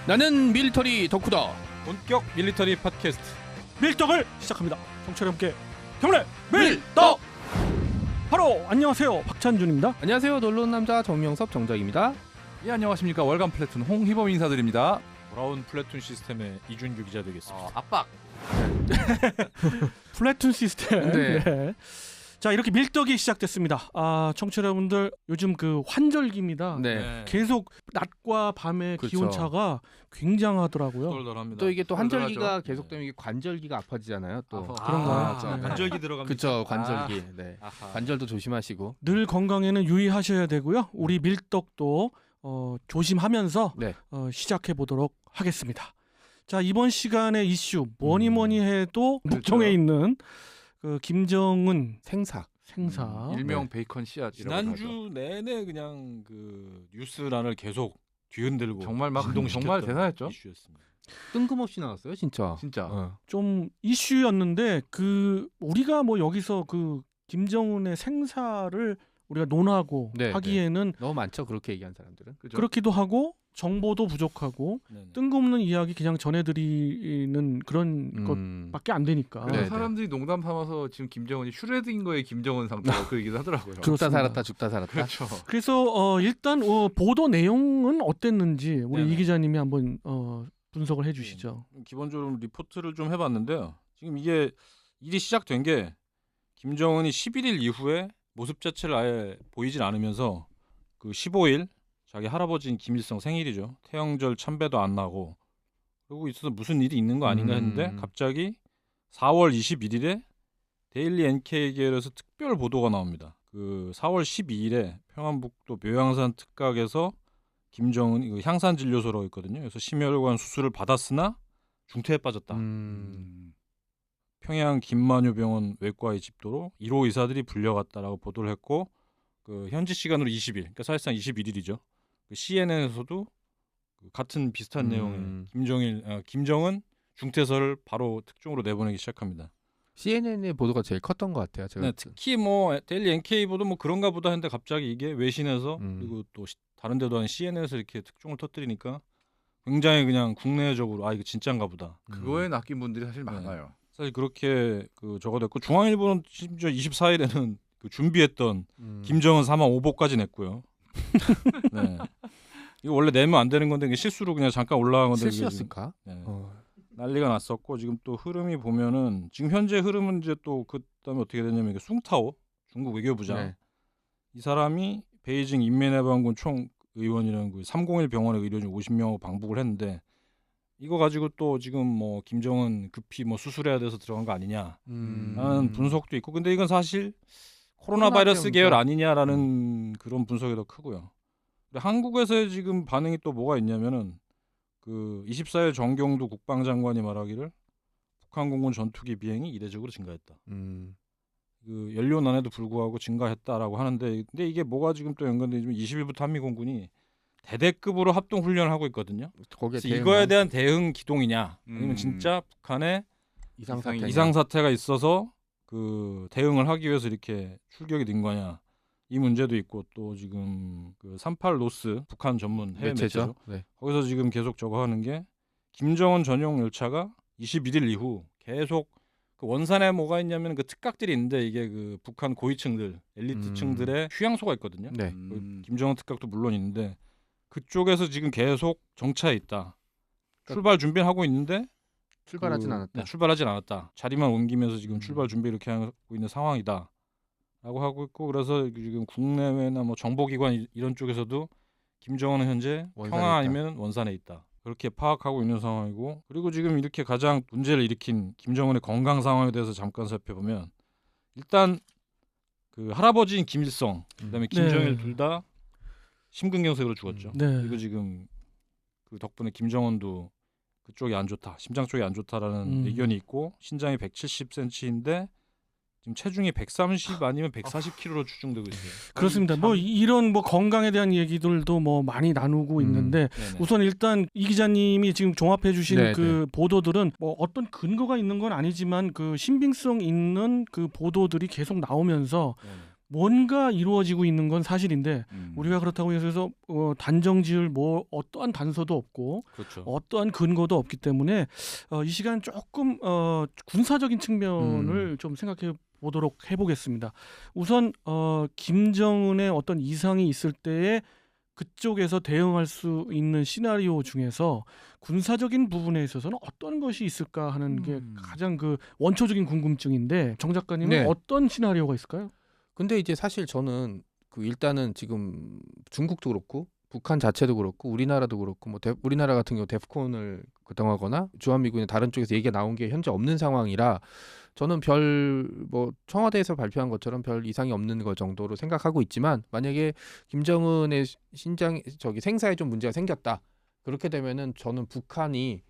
나는 밀리터리 덕후다. 본격 밀리터리 팟캐스트 밀떡을 시작합니다. 청취자 여러분께 경례 밀떡! 바로 안녕하세요, 박찬준입니다. 안녕하세요. 놀러온 남자 정명섭 정작입니다. 예, 안녕하십니까. 월간 플래툰 홍희범 인사드립니다. 돌아온 플래툰 시스템의 이준규 기자 되겠습니다. 압박. 플래툰 시스템. 네. 네. 자, 이렇게 밀떡이 시작됐습니다. 청취자 여러분들 요즘 그 환절기입니다. 네. 계속 낮과 밤의 그렇죠. 기온차가 굉장하더라고요. 덜덜합니다. 또 이게 또 환절기가 덜덜하죠. 계속되면 이게 관절기가 아파지잖아요. 또. 그런가요? 네. 관절기 들어갑니다. 그렇죠. 관절기. 네. 아하. 관절도 조심하시고. 늘 건강에는 유의하셔야 되고요. 우리 밀떡도 조심하면서 네. 시작해 보도록 하겠습니다. 자, 이번 시간의 이슈 뭐니 해도 북경에 있는 그 김정은 생사. 일명 네. 베이컨 씨앗. 지난주 내내 그냥 그 뉴스란을 계속 뒤흔들고 정말 막 진동시켰던 정말 대단했죠. 이슈였습니다. 뜬금없이 나왔어요, 진짜. 진짜. 좀 이슈였는데 그 우리가 뭐 여기서 그 김정은의 생사를 우리가 논하고 네, 하기에는 너무 많죠. 그렇게 얘기한 사람들은. 그죠? 그렇기도 하고 정보도 부족하고 네네. 뜬금없는 이야기 그냥 전해드리는 그런 것밖에 안 되니까. 그래서 네, 사람들이 농담 삼아서 지금 김정은이 슈레딩거의 김정은 상태라고 그 얘기도 하더라고요. 죽다 그렇습니다. 살았다. 그렇죠. 그래서 일단 보도 내용은 어땠는지 우리 네네. 이 기자님이 한번 분석을 해주시죠. 기본적으로 리포트를 좀 해봤는데요. 지금 이게 일이 시작된 게 김정은이 11일 이후에 모습 자체를 아예 보이질 않으면서 그 15일 자기 할아버지인 김일성 생일이죠. 태영절 참배도 안 나고 그러고 있어서 무슨 일이 있는 거 아닌가 했는데 갑자기 4월 21일에 데일리 NK계열에서 특별 보도가 나옵니다. 그 4월 12일에 평안북도 묘양산 특각에서 김정은이 그 향산진료소라고 있거든요. 그래서 심혈관 수술을 받았으나 중태에 빠졌다. 평양 김만유병원 외과의 집도로 1호 의사들이 불려갔다라고 보도를 했고 그 현지 시간으로 20일, 그러니까 사실상 21일이죠. 그 CNN에서도 그 같은 비슷한 내용의 김정은 중태설을 바로 특종으로 내보내기 시작합니다. CNN의 보도가 제일 컸던 것 같아요. 제가. 네, 특히 뭐 데일리 NK보도 뭐 그런가 보다 했는데 갑자기 이게 외신에서 그리고 또 다른 데도 아닌 CNN에서 이렇게 특종을 터뜨리니까 굉장히 그냥 국내적으로 이거 진짜인가 보다. 그거에 낚인 분들이 사실 네. 많아요. 사실 그렇게 그 적어냈고 중앙일보는 심지어 24일에는 그 준비했던 김정은 사망 오보까지 냈고요. 네. 이거 원래 내면 안 되는 건데 이게 실수로 그냥 잠깐 올라간 건데 실수였을까? 네. 난리가 났었고 지금 또 흐름이 보면은 지금 현재 흐름은 이제 또 그다음에 어떻게 됐냐면 이게 숭타오 중국 외교부장 네. 이 사람이 베이징 인민해방군 총의원이라는 그 301 병원의 의료진 50명하고 방북을 했는데 이거 가지고 또 지금 뭐 김정은 급히 뭐 수술해야 돼서 들어간 거 아니냐라는 분석도 있고 근데 이건 사실 코로나 바이러스 계열 아니냐라는 그런 분석이 더 크고요. 한국에서의 지금 반응이 또 뭐가 있냐면은 그 24일 정경두 국방장관이 말하기를 북한 공군 전투기 비행이 이례적으로 증가했다. 그 연료난에도 불구하고 증가했다라고 하는데 근데 이게 뭐가 지금 또 연관되냐면 20일부터 한미공군이 대대급으로 합동 훈련을 하고 있거든요. 그래서 이거에 대한 대응 기동이냐 아니면 진짜 북한의 이상 사태가 있어서 그 대응을 하기 위해서 이렇게 출격이 된 거냐 이 문제도 있고 또 지금 그 38 노스 북한 전문 해외 매체죠. 네. 거기서 지금 계속 저거 하는 게 김정은 전용 열차가 21일 이후 계속 그 원산에 뭐가 있냐면 그 특각들이 있는데 이게 그 북한 고위층들 엘리트층들의 휴양소가 있거든요. 네. 김정은 특각도 물론 있는데 그쪽에서 지금 계속 정차해 있다. 출발 준비를 하고 있는데 출발하진 않았다. 네, 출발하진 않았다. 자리만 옮기면서 지금 출발 준비 이렇게 하고 있는 상황이다. 라고 하고 있고 그래서 지금 국내외나 뭐 정보기관 이런 쪽에서도 김정은은 현재 평양 아니면 원산에 있다. 그렇게 파악하고 있는 상황이고 그리고 지금 이렇게 가장 문제를 일으킨 김정은의 건강 상황에 대해서 잠깐 살펴보면 일단 그 할아버지인 김일성 그다음에 김정일 둘 다 심근경색으로 죽었죠. 네. 그리고 지금 그 덕분에 김정은도 그쪽이 안 좋다, 심장 쪽이 안 좋다라는 의견이 있고 신장이 170cm인데 지금 체중이 130 아니면 140kg로 추정되고 있어요. 그렇습니다. 뭐 이런 뭐 건강에 대한 얘기들도 뭐 많이 나누고 있는데 네네. 우선 일단 이 기자님이 지금 종합해 주신 네네. 그 보도들은 뭐 어떤 근거가 있는 건 아니지만 그 신빙성 있는 그 보도들이 계속 나오면서 네네. 뭔가 이루어지고 있는 건 사실인데 우리가 그렇다고 해서 단정지을 뭐 어떠한 단서도 없고 그렇죠. 어떠한 근거도 없기 때문에 이 시간 조금 군사적인 측면을 좀 생각해 보도록 해보겠습니다. 우선 김정은의 어떤 이상이 있을 때에 그쪽에서 대응할 수 있는 시나리오 중에서 군사적인 부분에 있어서는 어떤 것이 있을까 하는 게 가장 그 원초적인 궁금증인데 정 작가님은 네. 어떤 시나리오가 있을까요? 근데 이제 사실 저는 그 일단은 지금 중국도 그렇고 북한 자체도 그렇고 우리나라도 그렇고 뭐 우리나라 같은 경우 데프콘을 구성하거나 주한미군의 다른 쪽에서 얘기가 나온 게 현재 없는 상황이라 저는 뭐 청와대에서 발표한 것처럼 별 이상이 없는 것 정도로 생각하고 있지만 만약에 김정은의 생사에 좀 문제가 생겼다 그렇게 되면은 저는 북한이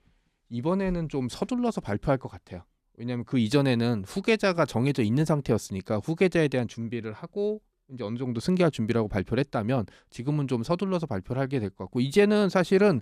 이번에는 좀 서둘러서 발표할 것 같아요. 왜냐하면 그 이전에는 후계자가 정해져 있는 상태였으니까 후계자에 대한 준비를 하고 이제 어느 정도 승계할 준비를 하고 발표를 했다면 지금은 좀 서둘러서 발표를 하게 될 것 같고 이제는 사실은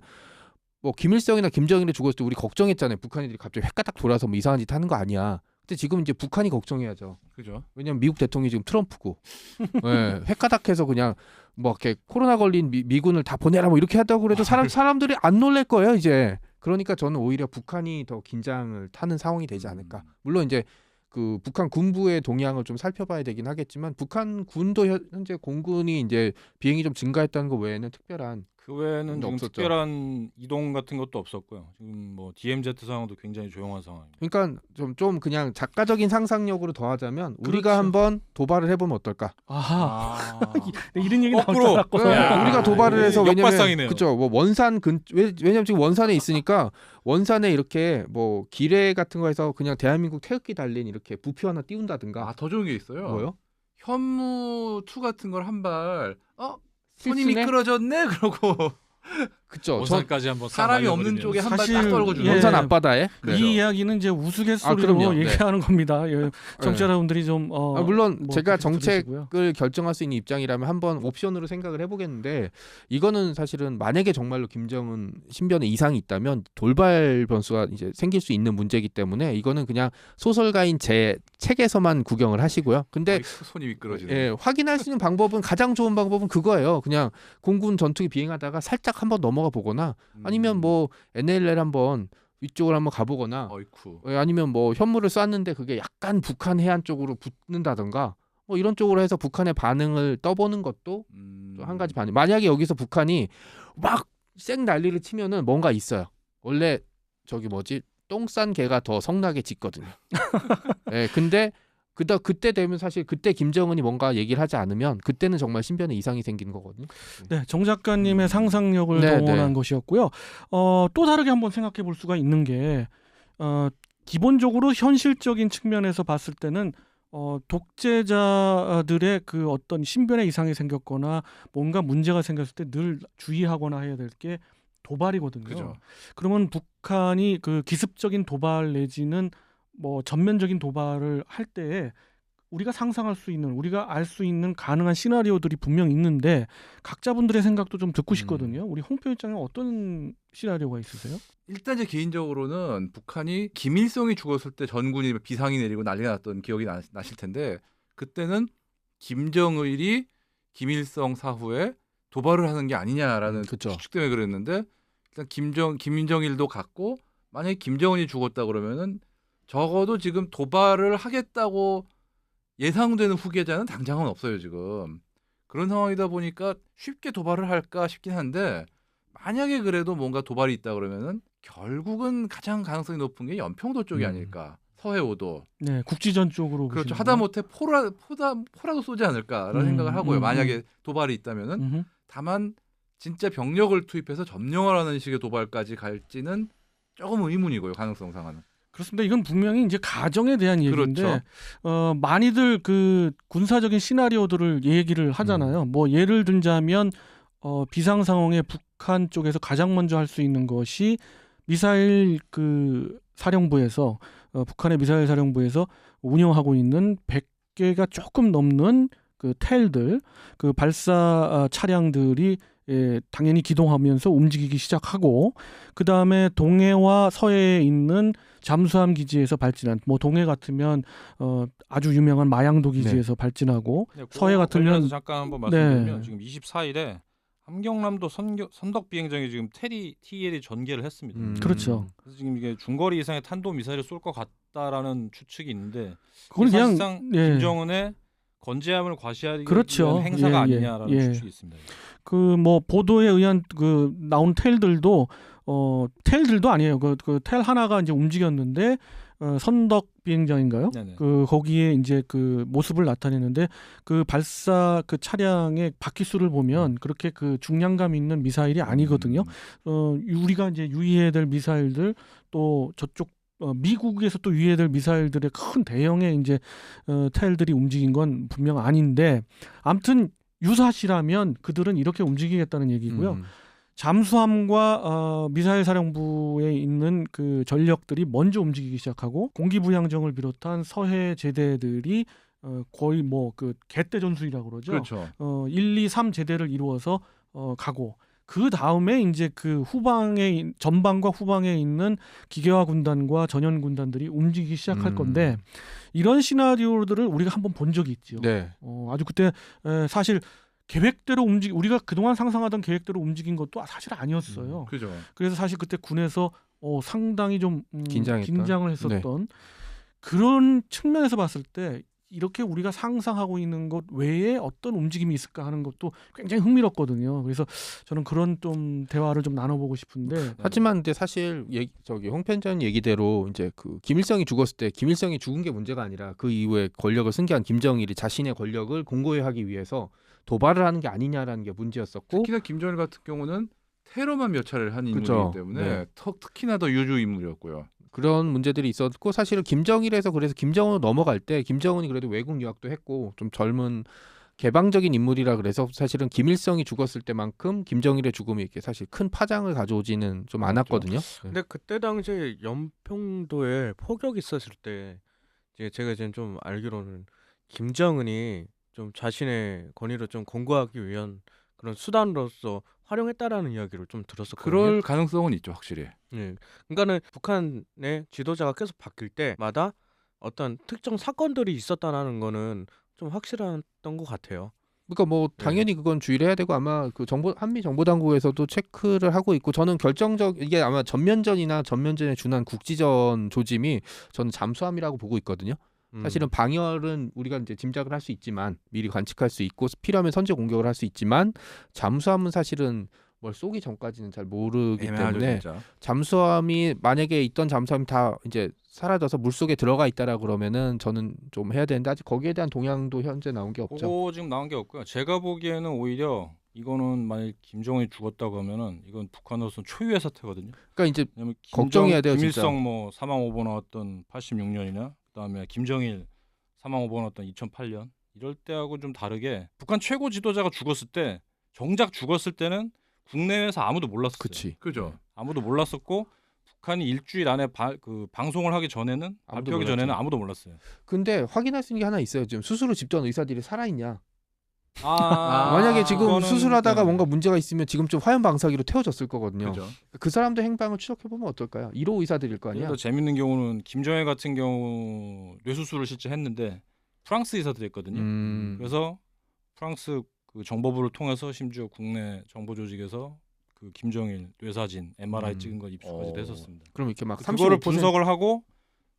뭐 김일성이나 김정일이 죽었을 때 우리 걱정했잖아요. 북한인들이 갑자기 획가닥 돌아서 뭐 이상한 짓 하는 거 아니야. 근데 지금 이제 북한이 걱정해야죠. 그죠. 왜냐면 미국 대통령이 지금 트럼프고 네, 획가닥해서 그냥 뭐 이렇게 코로나 걸린 미군을 다 보내라 뭐 이렇게 하다고 그래도 사람들이 안 놀랄 거예요 이제. 그러니까 저는 오히려 북한이 더 긴장을 타는 상황이 되지 않을까. 물론 이제 그 북한 군부의 동향을 좀 살펴봐야 되긴 하겠지만 북한 군도 현재 공군이 이제 비행이 좀 증가했다는 거 외에는 특별한 그 외에는 지금 없었죠. 특별한 이동 같은 것도 없었고요. 지금 뭐 DMZ 상황도 굉장히 조용한 상황입니다. 그러니까 좀 그냥 작가적인 상상력으로 더하자면 우리가 그렇죠. 한번 도발을 해보면 어떨까? 아하. 이런 얘기 나올 줄 거꾸로. 알았거든요. 네, 야, 우리가 도발을 해서 왜냐면 역발상이네요. 그죠 뭐 원산 왜냐면 지금 원산에 있으니까 원산에 이렇게 뭐 기뢰 같은 거에서 그냥 대한민국 태극기 달린 이렇게 부표 하나 띄운다든가 아, 더 좋은 게 있어요. 뭐요? 현무 투 같은 걸 한 발 손이 실수네? 미끄러졌네 그러고 그쵸. 원산까지 한번 싹 사람이 날려버리면. 없는 쪽에 한 발 사실, 딱 떨고 주는 예. 원산 앞바다에. 네. 이 이야기는 이제 우스갯소리로 그럼요. 네. 얘기하는 겁니다. 예, 청취자 여러분들이 좀 물론 뭐 제가 그렇게 들으시고요. 정책을 결정할 수 있는 입장이라면 한번 옵션으로 생각을 해보겠는데 이거는 사실은 만약에 정말로 김정은 신변에 이상이 있다면 돌발 변수가 이제 생길 수 있는 문제이기 때문에 이거는 그냥 소설가인 제 책에서만 구경을 하시고요. 근데 손이 미끄러지네. 예, 확인할 수 있는 방법은 가장 좋은 방법은 그거예요. 그냥 공군 전투기 비행하다가 살짝 한번 넘어가 보거나 아니면 뭐 NLL 한번 위쪽을 한번 가보거나 어이쿠. 아니면 뭐 현무를 쐈는데 그게 약간 북한 해안 쪽으로 붙는다던가 뭐 이런 쪽으로 해서 북한의 반응을 떠보는 것도 또 한 가지 반응. 만약에 여기서 북한이 막 쌩 난리를 치면은 뭔가 있어요. 원래 저기 뭐지 똥 싼 개가 더 성나게 짖거든요. 예, 근데 그때 되면 사실 그때 김정은이 뭔가 얘기를 하지 않으면 그때는 정말 신변에 이상이 생기는 거거든요. 네, 정 작가님의 상상력을 네, 동원한 네. 것이었고요. 또 다르게 한번 생각해 볼 수가 있는 게 기본적으로 현실적인 측면에서 봤을 때는 독재자들의 그 어떤 신변에 이상이 생겼거나 뭔가 문제가 생겼을 때 늘 주의하거나 해야 될 게 도발이거든요. 그죠. 그러면 북한이 그 기습적인 도발 내지는 뭐 전면적인 도발을 할 때에 우리가 상상할 수 있는 우리가 알 수 있는 가능한 시나리오들이 분명 있는데 각자분들의 생각도 좀 듣고 싶거든요. 우리 홍 편집장님 어떤 시나리오가 있으세요? 일단 제 개인적으로는 북한이 김일성이 죽었을 때 전군이 비상이 내리고 난리가 났던 기억이 나실 텐데 그때는 김정일이 김일성 사후에 도발을 하는 게 아니냐라는 그쵸. 추측 때문에 그랬는데 일단 김정일도 갔고 만약에 김정은이 죽었다 그러면은 적어도 지금 도발을 하겠다고 예상되는 후계자는 당장은 없어요 지금. 그런 상황이다 보니까 쉽게 도발을 할까 싶긴 한데 만약에 그래도 뭔가 도발이 있다 그러면은 결국은 가장 가능성이 높은 게 연평도 쪽이 아닐까. 서해오도. 네, 국지전 쪽으로 그렇죠. 보시는 하다못해 포라도 쏘지 않을까라는 생각을 하고요. 만약에 도발이 있다면은 음흠. 다만 진짜 병력을 투입해서 점령을 하는 식의 도발까지 갈지는 조금 의문이고요. 가능성상은. 그렇습니다. 이건 분명히 이제 가정에 대한 얘기인데 그렇죠. 많이들 그 군사적인 시나리오들을 얘기를 하잖아요. 뭐 예를 들자면 비상 상황에 북한 쪽에서 가장 먼저 할 수 있는 것이 미사일 그 사령부에서 북한의 미사일 사령부에서 운영하고 있는 100개가 조금 넘는 그 텔들, 그 발사 차량들이 당연히 기동하면서 움직이기 시작하고 그 다음에 동해와 서해에 있는 잠수함 기지에서 발진한 뭐 동해 같으면 아주 유명한 마양도 기지에서 발진하고 서해 같으면 관련해서 잠깐 한번 말씀드리면 네. 지금 24일에 함경남도 선덕 비행장에 지금 TL이 전개를 했습니다. 그렇죠. 그래서 지금 이게 중거리 이상의 탄도 미사일을 쏠 것 같다라는 추측이 있는데 그건 그냥 사실상 김정은의 건재함을 과시하기 그렇죠. 위한 행사가 예, 아니냐라는 예. 추측이 있습니다. 그 뭐 보도에 의한 그 나온 텔들도 텔들도 아니에요. 그 텔 하나가 이제 움직였는데 선덕 비행장인가요? 네네. 그 거기에 이제 그 모습을 나타내는데 그 발사 그 차량의 바퀴수를 보면 그렇게 그 중량감 있는 미사일이 아니거든요. 우리가 이제 유의해야 될 미사일들 또 저쪽 미국에서 또 유의해야 될 미사일들의 큰 대형의 이제 텔들이 움직인 건 분명 아닌데 아무튼 유사시라면 그들은 이렇게 움직이겠다는 얘기고요. 잠수함과 미사일 사령부에 있는 그 전력들이 먼저 움직이기 시작하고 공기부양정을 비롯한 서해 제대들이 거의 뭐 그 개떼 전술이라고 그러죠. 그렇죠. 1, 2, 3 제대를 이루어서 가고 그 다음에 이제 그 후방에 전방과 후방에 있는 기계화 군단과 전연 군단들이 움직이기 시작할 건데 이런 시나리오들을 우리가 한번 본 적이 있죠. 네. 아주 그때 사실 계획대로 우리가 그동안 상상하던 계획대로 움직인 것도 사실 아니었어요. 그죠. 그래서 사실 그때 군에서 상당히 좀 긴장을 했었던 네. 그런 측면에서 봤을 때 이렇게 우리가 상상하고 있는 것 외에 어떤 움직임이 있을까 하는 것도 굉장히 흥미롭거든요. 그래서 저는 그런 좀 대화를 좀 나눠보고 싶은데 하지만 근데 사실 홍 편장 얘기대로 이제 그 김일성이 죽었을 때 김일성이 죽은 게 문제가 아니라 그 이후에 권력을 승계한 김정일이 자신의 권력을 공고히하기 위해서 도발을 하는 게 아니냐라는 게 문제였었고 특히나 김정일 같은 경우는 테러만 몇 차례를 한 인물이기 그렇죠. 때문에 네. 특히나 더 유주 인물이었고요. 그런 문제들이 있었고 사실은 김정일에서 그래서 김정은으로 넘어갈 때 김정은이 그래도 외국 유학도 했고 좀 젊은 개방적인 인물이라 그래서 사실은 김일성이 죽었을 때만큼 김정일의 죽음이 이렇게 사실 큰 파장을 가져오지는 좀 않았거든요. 근데 그때 당시에 연평도에 폭격이 있었을 때 이제 제가 이제 좀 알기로는 김정은이 좀 자신의 권위를 좀 공고하기 위한 그런 수단으로서 활용했다라는 이야기를 좀 들었었거든요. 그럴 가능성은 있죠, 확실히. 예. 그러니까는 북한의 지도자가 계속 바뀔 때마다 어떤 특정 사건들이 있었다라는 거는 좀 확실했던 것 같아요. 그러니까 뭐 당연히 그건 주의를 해야 되고 아마 그 한미 정보 당국에서도 체크를 하고 있고 저는 이게 아마 전면전이나 전면전에 준한 국지전 조짐이 저는 잠수함이라고 보고 있거든요. 사실은 방열은 우리가 이제 짐작을 할 수 있지만 미리 관측할 수 있고 필요하면 선제 공격을 할 수 있지만 잠수함은 사실은 뭘 쏘기 전까지는 잘 모르기 애매하죠, 때문에 진짜. 잠수함이 만약에 있던 잠수함이 다 이제 사라져서 물속에 들어가 있다라 그러면은 저는 좀 해야 되는데 아직 거기에 대한 동향도 현재 나온 게 없죠. 그거 지금 나온 게 없고요. 제가 보기에는 오히려 이거는 만약 김정은이 죽었다고 하면은 이건 북한으로서는 초유의 사태거든요. 그러니까 이제 왜냐면 걱정해야 돼요, 김일성 진짜. 뭐 사망 오보 나왔던 86년이나 그다음에 김정일 사망 오보 나왔던 2008년 이럴 때하고 좀 다르게 북한 최고 지도자가 죽었을 때 정작 죽었을 때는 국내에서 아무도 몰랐어요. 그치. 그죠. 아무도 몰랐었고 북한이 일주일 안에 방송을 하기 전에는 아무도 발표하기 전에는 몰랐죠. 아무도 몰랐어요. 근데 확인할 수 있는 게 하나 있어요. 지금 수술을 집도한 의사들이 살아있냐? 아, 만약에 지금 그거는, 수술하다가 네. 뭔가 문제가 있으면 지금 좀 화염 방사기로 태워졌을 거거든요. 그죠. 그 사람들 행방을 추적해 보면 어떨까요? 1호 의사들일 거 아니야. 더 재밌는 경우는 김정일 같은 경우 뇌수술을 실제 했는데 프랑스 의사들이 했거든요. 그래서 프랑스 그 정보부를 통해서 심지어 국내 정보 조직에서 그 김정일 뇌사진 MRI 찍은 거 입수까지도 했었습니다. 그럼 이렇게 막 그거를 35% 분석을 하고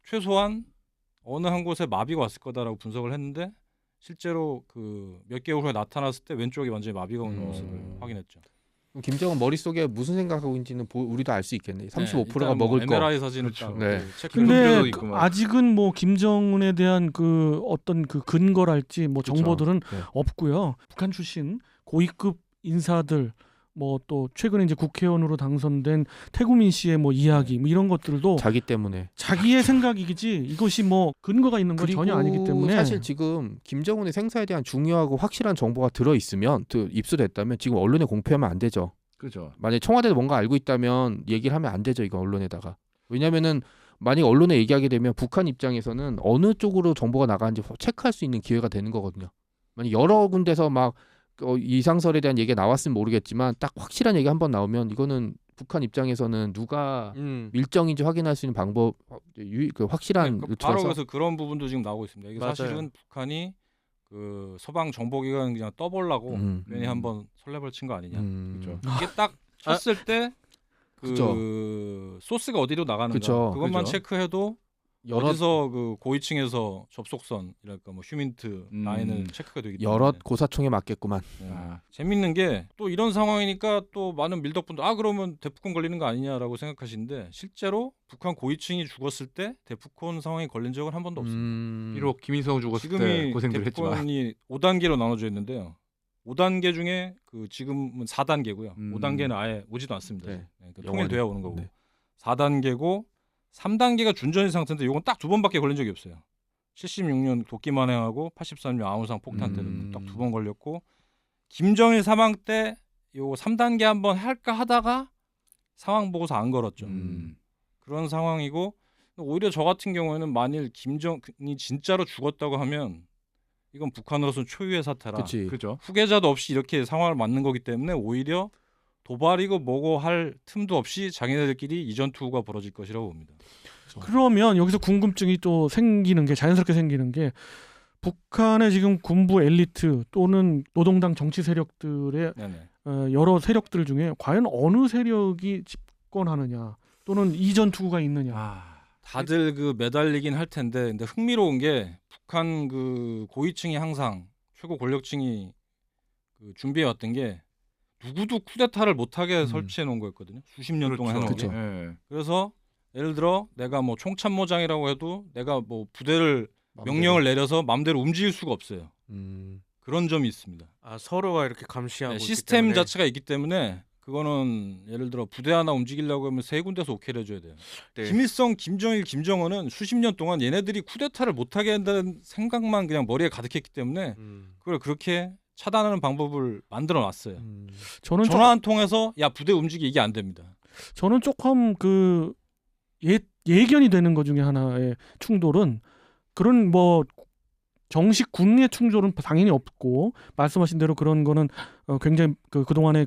최소한 어느 한 곳에 마비가 왔을 거다라고 분석을 했는데 실제로 그 몇 개월 후에 나타났을 때 왼쪽이 완전히 마비가 온 모습을 확인했죠. 김정은 머릿속에 무슨 생각하고 있는지는 우리도 알 수 있겠네. 35%가 일단 뭐 먹을 거. MRI 사진을 그렇죠. 딱 네. 체크. 근데 컴퓨터도 있구만. 아직은 뭐 김정은에 대한 그 어떤 그 근거랄지 뭐 그쵸. 정보들은 네. 없고요. 북한 출신 고위급 인사들 뭐 또 최근에 이제 국회의원으로 당선된 태구민 씨의 뭐 이야기 뭐 이런 것들도 자기 때문에. 자기의 생각이지 이것이 뭐 근거가 있는 건 전혀 아니기 때문에 사실 지금 김정은의 생사에 대한 중요하고 확실한 정보가 들어 있으면 입수됐다면 지금 언론에 공표하면 안 되죠. 그죠. 만약에 청와대도 뭔가 알고 있다면 얘기를 하면 안 되죠. 이거 언론에다가. 왜냐면은 만약 언론에 얘기하게 되면 북한 입장에서는 어느 쪽으로 정보가 나가는지 체크할 수 있는 기회가 되는 거거든요. 만약 여러 군데서 막 이상설에 대한 얘기가 나왔으면 모르겠지만 딱 확실한 얘기 한번 나오면 이거는 북한 입장에서는 누가 밀정인지 확인할 수 있는 방법 그 확실한 네, 루트라서 바로 그래서 그런 부분도 지금 나오고 있습니다. 이게 맞아요. 사실은 북한이 그 서방 정보기관 그냥 떠보려고 괜히 한번 설레발 친 거 아니냐. 그렇죠. 이게 딱 쳤을 때 그쵸. 그 소스가 어디로 나가는가 그쵸. 그것만 그죠. 체크해도 여러 어디서 그 고위층에서 접속선이랄까 뭐 휴민트 라인을 체크가 되기 때문에 여러 고사총에 맞겠구만. 네. 아. 재밌는 게 또 이런 상황이니까 또 많은 밀덕분들 그러면 데프콘 걸리는 거 아니냐라고 생각하시는데 실제로 북한 고위층이 죽었을 때 데프콘 상황이 걸린 적은 한 번도 없습니다. 비록 김일성 죽었을 때 지금이 고생들 했지만 데프콘이 5단계로 나눠져 있는데요. 5단계 중에 그 지금은 4단계고요. 5단계는 아예 오지도 않습니다. 네. 그러니까 통일돼야 오는 거고. 네. 4단계고 3단계가 준전이 상태인데 이건 딱 두 번밖에 걸린 적이 없어요. 76년 도끼 만행하고 83년 아웅산 폭탄 때는 딱 두 번 걸렸고 김정일 사망 때 요거 3단계 한번 할까 하다가 상황 보고서 안 걸었죠. 그런 상황이고 오히려 저 같은 경우에는 만일 김정이 진짜로 죽었다고 하면 이건 북한으로서는 초유의 사태라 그렇지. 그죠. 후계자도 없이 이렇게 상황을 맞는 거기 때문에 오히려 도발이고 뭐고 할 틈도 없이 자기네들끼리 이전 투구가 벌어질 것이라고 봅니다. 그러면 여기서 궁금증이 또 생기는 게 자연스럽게 생기는 게 북한의 지금 군부 엘리트 또는 노동당 정치 세력들의 네네. 여러 세력들 중에 과연 어느 세력이 집권하느냐 또는 이전 투구가 있느냐. 다들 그 매달리긴 할 텐데 근데 흥미로운 게 북한 그 고위층이 항상 최고 권력층이 그 준비해 왔던 게 누구도 쿠데타를 못하게 설치해 놓은 거였거든요. 수십 년 동안 해놓은 그렇죠. 게. 예. 그래서 예를 들어 내가 뭐 총참모장이라고 해도 내가 뭐 부대를 명령을 내려서 마음대로 움직일 수가 없어요. 그런 점이 있습니다. 서로가 이렇게 감시하고 네, 있기 시스템 때문에. 자체가 있기 때문에 그거는 예를 들어 부대 하나 움직이려고 하면 세 군데서 오케이를 해줘야 돼요. 네. 김일성, 김정일, 김정은은 수십 년 동안 얘네들이 쿠데타를 못하게 한다는 생각만 그냥 머리에 가득했기 때문에 그걸 그렇게 차단하는 방법을 만들어 놨어요. 저는 전화 한 통해서 야 부대 움직이 이게 안 됩니다. 저는 조금 그 예견이 되는 것 중에 하나의 충돌은 그런 뭐 정식 군의 충돌은 당연히 없고 말씀하신 대로 그런 거는 굉장히 그동안의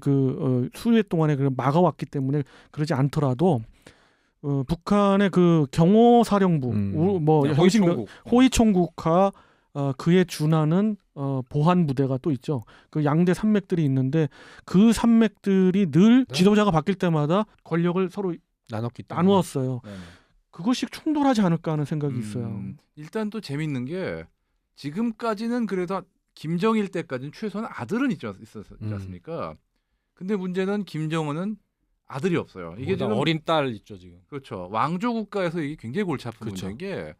수해 동안에 막아왔기 때문에 그러지 않더라도 북한의 그 경호사령부 뭐 형식 호위총국과 그에 준하는 보안 부대가 또 있죠. 그 양대 산맥들이 있는데 그 산맥들이 늘 지도자가 바뀔 때마다 권력을 서로 나누었어요. 네네. 그것이 충돌하지 않을까 하는 생각이 있어요. 일단 또 재밌는 게 지금까지는 그래도 김정일 때까지는 최소한 아들은 있지 않습니까? 근데 문제는 김정은은 아들이 없어요. 이게 지금 어린 딸 있죠 지금. 그렇죠. 왕조 국가에서 이게 굉장히 골치 아픈 그렇죠. 문제인 게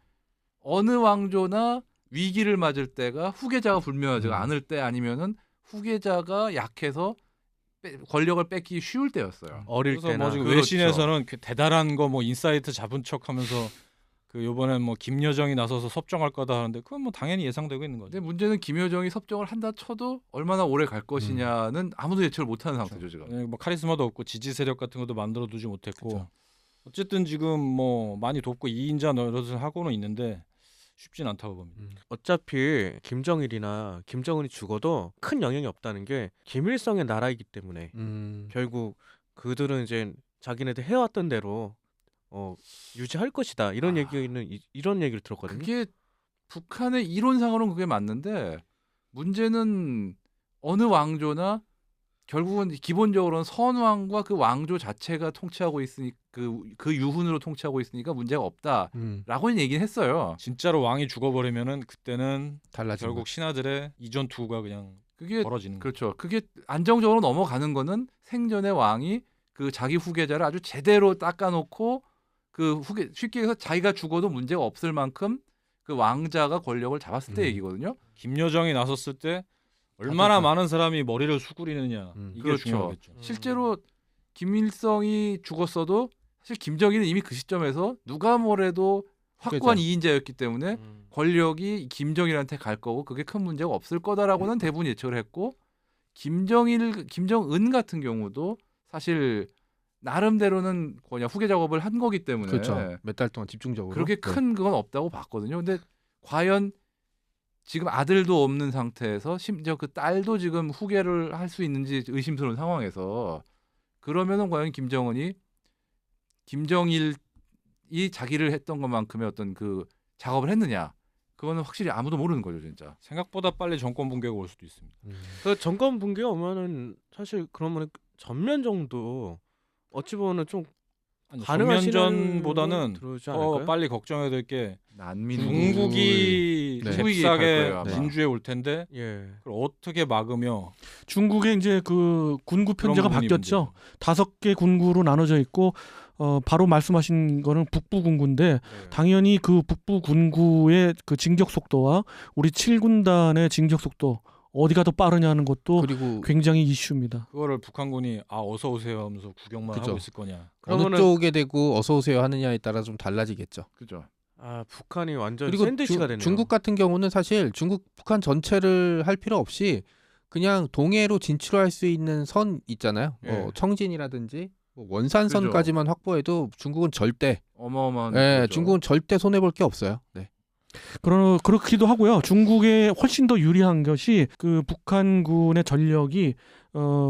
어느 왕조나 위기를 맞을 때가 후계자가 불명하지 않을 때 아니면은 후계자가 약해서 권력을 뺏기 쉬울 때였어요. 어릴 그래서 때나 뭐 지금 그렇죠. 외신에서는 그 대단한 거 뭐 인사이트 잡은 척하면서 그 이번엔 뭐 김여정이 나서서 섭정할 거다 하는데 그건 뭐 당연히 예상되고 있는 거죠. 근데 문제는 김여정이 섭정을 한다 쳐도 얼마나 오래 갈 것이냐는 아무도 예측을 못하는 상태죠 지금. 네, 뭐 카리스마도 없고 지지 세력 같은 것도 만들어 두지 못했고 그쵸. 어쨌든 지금 뭐 많이 돕고 2인자 노릇을 하고는 있는데 쉽진 않다고 봅니다. 어차피 김정일이나 김정은이 죽어도 큰 영향이 없다는 게 김일성의 나라이기 때문에 결국 그들은 이제 자기네들 해왔던 대로 유지할 것이다 이런 이런 얘기를 들었거든요. 그게 북한의 이론상으로는 그게 맞는데 문제는 어느 왕조나 결국은 기본적으로는 선왕과 그 왕조 자체가 통치하고 있으니 그 유훈으로 통치하고 있으니까 문제가 없다라고는 얘기는 했어요. 진짜로 왕이 죽어버리면은 그때는 달라지는 결국 신하들의 이전 투구가 그냥 그게 벌어지는 거죠. 그렇죠. 그게 안정적으로 넘어가는 거는 생전의 왕이 그 자기 후계자를 아주 제대로 닦아놓고 그 쉽게 해서 자기가 죽어도 문제가 없을 만큼 그 왕자가 권력을 잡았을 때 얘기거든요. 김여정이 나섰을 때 얼마나 많은 사람이 머리를 수그리느냐 이게 그렇죠. 중요하겠죠. 실제로 김일성이 죽었어도 사실 김정일은 이미 그 시점에서 누가 뭐래도 확고한 2인자였기 때문에 권력이 김정일한테 갈 거고 그게 큰 문제가 없을 거다라고는 대부분 예측을 했고 김정은 같은 경우도 사실 나름대로는 그냥 후계 작업을 한 거기 때문에 그렇죠. 몇 달 동안 집중적으로 그렇게 큰 그건 없다고 봤거든요. 근데 과연 지금 아들도 없는 상태에서 심지어 그 딸도 지금 후계를 할 수 있는지 의심스러운 상황에서 그러면은 과연 김정은이 김정일이 자기를 했던 것만큼의 어떤 그 작업을 했느냐? 그거는 확실히 아무도 모르는 거죠, 진짜. 생각보다 빨리 정권 붕괴가 올 수도 있습니다. 그 정권 붕괴가 오면은 사실 그러면 전면 정도 어찌 보면 좀 가능한 전면전보다는 들어오지 더 않을까요? 빨리 걱정해야 될 게 난민 중국이 네. 후이기획할 잽싸게 거예요, 아마. 민주에 올 텐데 예. 그걸 어떻게 막으며 중국의 이제 그 군구 그런 편제가 부분이 바뀌었죠. 문제죠. 5개 군구로 나눠져 있고 바로 말씀하신 거는 북부 군구인데 네. 당연히 그 북부 군구의 그 진격 속도와 우리 7군단의 진격 속도 어디가 더 빠르냐는 것도 그리고 굉장히 이슈입니다. 그거를 북한군이 어서 오세요 하면서 구경만 그죠. 하고 있을 거냐. 어느 그러면은- 쪽에 대고 어서 오세요 하느냐에 따라 좀 달라지겠죠. 그죠. 북한이 완전 그리고 샌드위치가 되네요. 중국 같은 경우는 사실 중국 북한 전체를 할 필요 없이 그냥 동해로 진출할 수 있는 선 있잖아요. 예. 뭐 청진이라든지 뭐 원산선까지만 확보해도 중국은 절대 어마어마한. 예, 거죠. 중국은 절대 손해 볼 게 없어요. 네. 그렇기도 하고요. 중국에 훨씬 더 유리한 것이 그 북한군의 전력이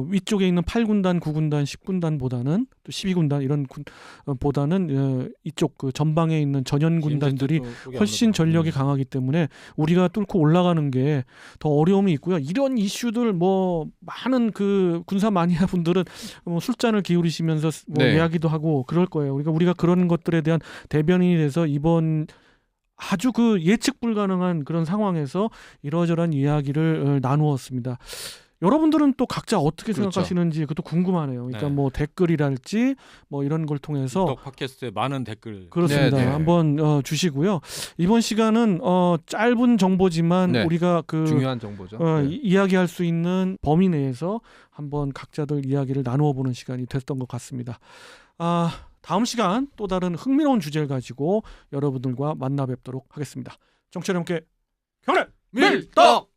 위쪽에 있는 8군단, 9군단, 10군단보다는 또 12군단 이런 보다는 이쪽 그 전방에 있는 전연군단들이 훨씬 전력이 강하기 때문에 우리가 뚫고 올라가는 게 더 어려움이 있고요. 이런 이슈들 뭐 많은 그 군사 마니아 분들은 뭐 술잔을 기울이시면서 뭐 네. 이야기도 하고 그럴 거예요. 그러니까 우리가 그런 것들에 대한 대변인이 돼서 이번 아주 그 예측 불가능한 그런 상황에서 이러저러한 이야기를 나누었습니다. 여러분들은 또 각자 어떻게 그렇죠. 생각하시는지 그것도 궁금하네요. 그러니까 네. 뭐 댓글이랄지 뭐 이런 걸 통해서 톡 팟캐스트에 많은 댓글 그렇습니다. 네, 네. 한번 주시고요. 이번 시간은 짧은 정보지만 네. 우리가 그 중요한 정보죠. 네. 이야기할 수 있는 범위 내에서 한번 각자들 이야기를 나누어 보는 시간이 됐던 것 같습니다. 다음 시간 또 다른 흥미로운 주제를 가지고 여러분들과 만나 뵙도록 하겠습니다. 정치 여러분께 경례 밀떡.